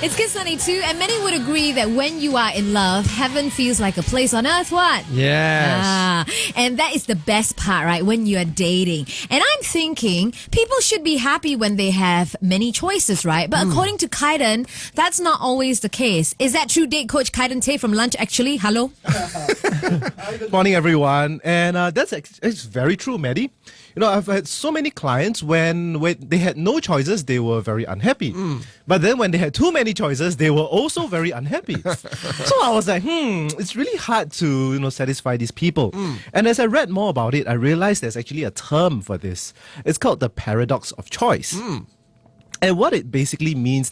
It's Kiss 92, and many would agree that when you are in love, heaven feels like a place on earth. What? Yes. And that is the best part, right? When you are dating. And I'm thinking people should be happy when they have many choices, right? But according to Kydon, that's not always the case. Is that true, date coach Kydon Tay from Lunch Actually? Hello? Good morning, everyone. And it's very true, Maddie. You know, I've had so many clients when they had no choices, they were very unhappy. But then when they had too many choices, they were also very unhappy. So I was like, it's really hard to, satisfy these people. And as I read more about it, I realized there's actually a term for this. It's called the paradox of choice. And what it basically means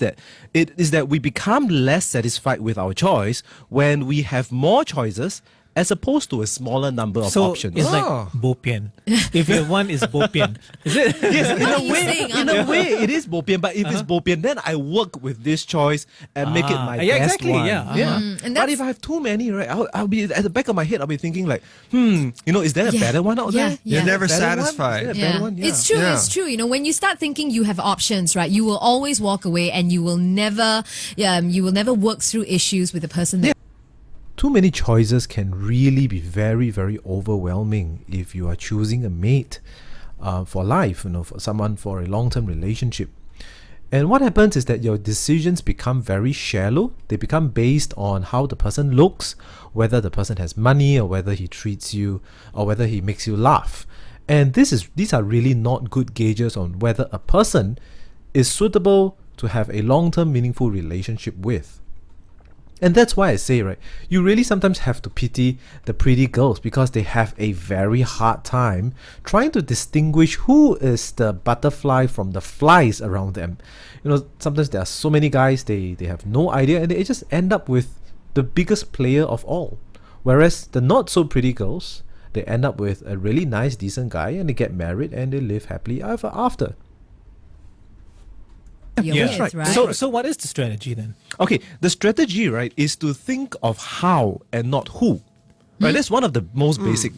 is that we become less satisfied with our choice when we have more choices as opposed to a smaller number of options. It's like bopian. If you have one, it's bopian. Is it? Yes, in a saying, way it is bopian. But if it's bopian, then I work with this choice and make it my best one. And But if I have too many, right, I'll be at the back of my head. I'll be thinking like, is there a better one out there? You're never Better satisfied. One? Is there a better one? It's true. Yeah. It's true. You know, when you start thinking you have options, right, you will always walk away, and you will never work through issues with the person. That Too many choices can really be very, very overwhelming if you are choosing a mate for life, for someone for a long-term relationship. And what happens is that your decisions become very shallow. They become based on how the person looks, whether the person has money, or whether he treats you, or whether he makes you laugh. And these are really not good gauges on whether a person is suitable to have a long-term meaningful relationship with. And that's why I say, right, you really sometimes have to pity the pretty girls because they have a very hard time trying to distinguish who is the butterfly from the flies around them. Sometimes there are so many guys, they have no idea, and they just end up with the biggest player of all. Whereas the not so pretty girls, they end up with a really nice, decent guy, and they get married and they live happily ever after. That's right. So what is the strategy then? Okay, the strategy, right, is to think of how and not who. Right, that's one of the most basic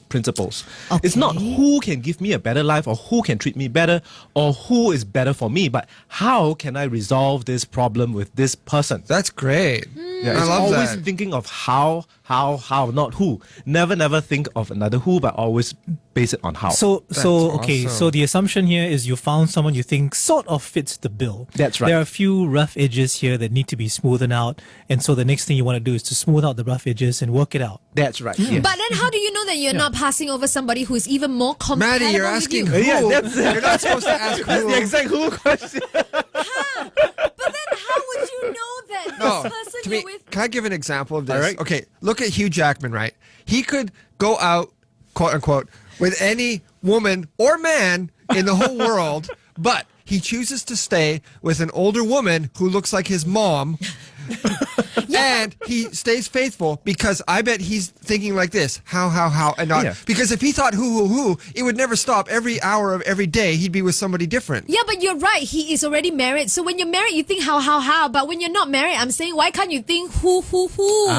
principles. Okay. It's not who can give me a better life or who can treat me better or who is better for me, but how can I resolve this problem with this person? That's great. Yeah, I it's love always that. thinking of how, not who. Never think of another who, but always base it on how. So awesome. so the assumption here is you found someone you think sort of fits the bill. That's right. There are a few rough edges here that need to be smoothened out, and so the next thing you want to do is to smooth out the rough edges and work it out. That's right. Yes. But then how do you know that you're not passing over somebody who is even more compatible Maddie, you're with asking you? who. Yeah, that's- You're not supposed to ask That's who. the exact who question. But then how would you know that No, this person to you're me, with... can I give an example of this? All right. Okay, look at Hugh Jackman, right? He could go out, quote unquote, with any woman or man in the whole world, but he chooses to stay with an older woman who looks like his mom. And he stays faithful because I bet he's thinking like this, how, and not. Yeah. Because if he thought who, it would never stop. Every hour of every day, he'd be with somebody different. Yeah, but you're right. He is already married. So when you're married, you think how. But when you're not married, I'm saying, why can't you think who? Good point.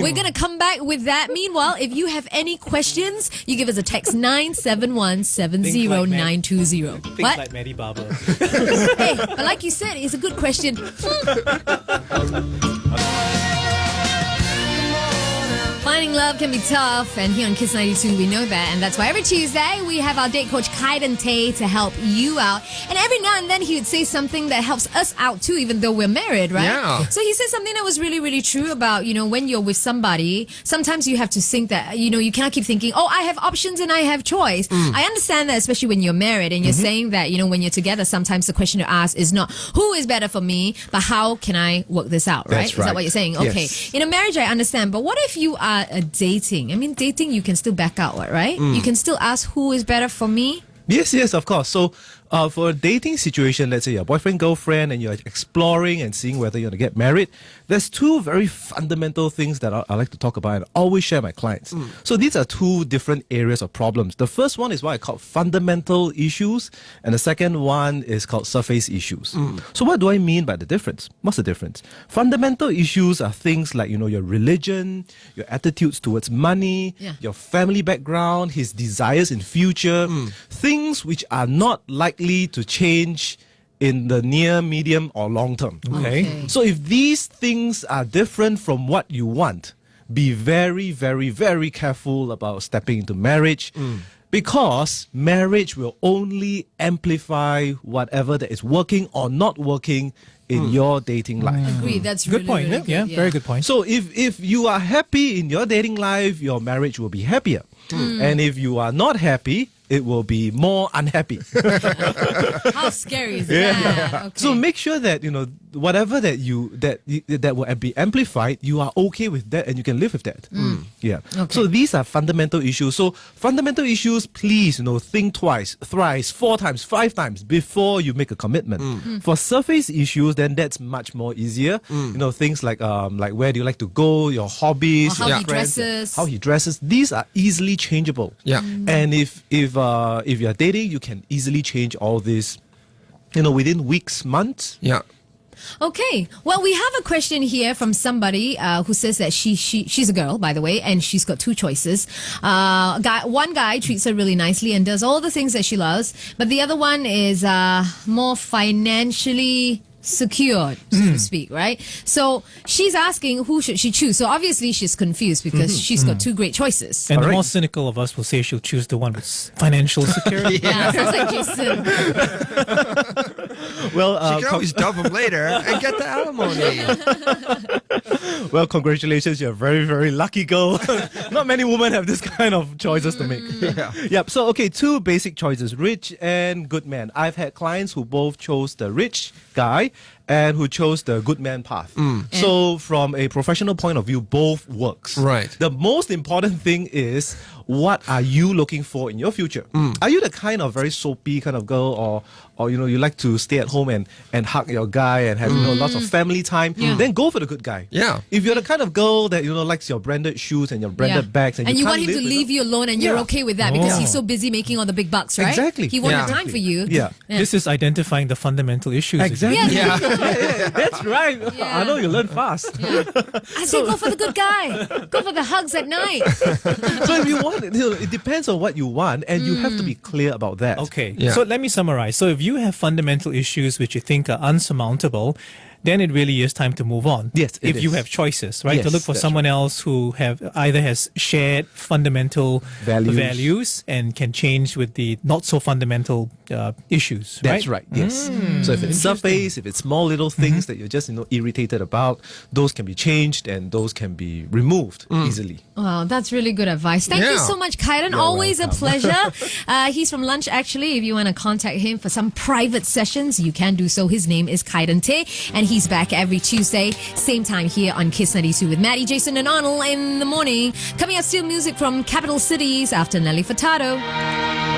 We're going to come back with that. Meanwhile, if you have any questions, you give us a text 971-70920. Things What? like Maddie Barber. Hey, but like you said, it's a good question. Finding love can be tough, and here on Kiss 92 we know that, and that's why every Tuesday we have our date coach Kydon Tay to help you out, and every now and then he would say something that helps us out too, even though we're married, right? Yeah. So he said something that was really, really true about, when you're with somebody, sometimes you have to think that, you cannot keep thinking, oh, I have options and I have choice. I understand that, especially when you're married, and you're saying that, when you're together, sometimes the question to ask is not who is better for me, but how can I work this out, right? That's Is that right. what you're saying? Okay. Yes. In a marriage, I understand, but what if you are dating? I mean, dating, you can still back out, right? You can still ask who is better for me. Yes, of course. So for a dating situation, let's say you're boyfriend, girlfriend, and you're exploring and seeing whether you're going to get married, there's two very fundamental things that I like to talk about and always share my clients. So these are two different areas of problems. The first one is what I call fundamental issues, and the second one is called surface issues. So what do I mean by the difference? What's the difference? Fundamental issues are things like, your religion, your attitudes towards money, your family background, his desires in future, things which are not likely to change in the near, medium, or long term. Okay. So if these things are different from what you want, be very, very, very careful about stepping into marriage. Because marriage will only amplify whatever that is working or not working in your dating life. Agreed. That's Good really, point. really yeah, good. very good point. So if you are happy in your dating life, your marriage will be happier. And if you are not happy, it will be more unhappy. How scary is that? Okay. So make sure that whatever that that will be amplified, you are okay with that and you can live with that. Yeah. Okay. So these are fundamental issues. So fundamental issues, please think twice, thrice, 4 times, 5 times before you make a commitment. For surface issues, then that's much more easier. Things like where do you like to go, your hobbies, Or how your he friends, dresses. how he dresses. These are easily changeable. Yeah. And if you're dating, you can easily change all this, within weeks, months. Yeah. Okay. Well, we have a question here from somebody who says that she's a girl, by the way, and she's got 2 choices. One guy treats her really nicely and does all the things that she loves, but the other one is more financially secured, so to speak, right? So she's asking who should she choose. So obviously she's confused because she's got 2 great choices. And the Alright. more cynical of us will say she'll choose the one with financial security. Yeah, sounds like Jason. Well, She can always dub him later and get the alimony. well, congratulations, you're a very, very lucky girl. Not many women have this kind of choices to make. Yeah. Yep. So, okay, 2 basic choices, rich and good man. I've had clients who both chose the rich guy and who chose the good man path. So, from a professional point of view, both works. Right. The most important thing is, what are you looking for in your future? Are you the kind of very soapy kind of girl, or you like to stay at home and hug your guy and have lots of family time? Then go for the good guy. Yeah. If you're the kind of girl that likes your branded shoes and your branded bags and you can't want him to live leave you alone and you're Yeah. okay with that because Oh. he's so busy making all the big bucks, right? Exactly. He won't Yeah. have time for you. Yeah. This is identifying the fundamental issues. Exactly. Yeah. That's right. Yeah. I know you learn fast. I said go for the good guy. Go for the hugs at night. So if you want, it depends on what you want, and you have to be clear about that. Okay, Yeah. so let me summarize. So if you have fundamental issues which you think are unsurmountable, then it really is time to move on. Yes, it if you is. have choices, right? to Yes, look for that's someone else who either has shared fundamental Values. and can change with the not so fundamental issues. That's right. Yes. So if it's surface, if it's small little things that you're just irritated about, those can be changed and those can be removed easily. Wow, that's really good advice. Thank you Yeah. so much, Kydon. Always a pleasure. He's from lunch, actually. If you want to contact him for some private sessions, you can do so. His name is Kydon Tay, and he's back every Tuesday, same time here on Kiss 92 with Maddie, Jason, and Arnold in the morning. Coming up, still music from Capital Cities after Nelly Furtado.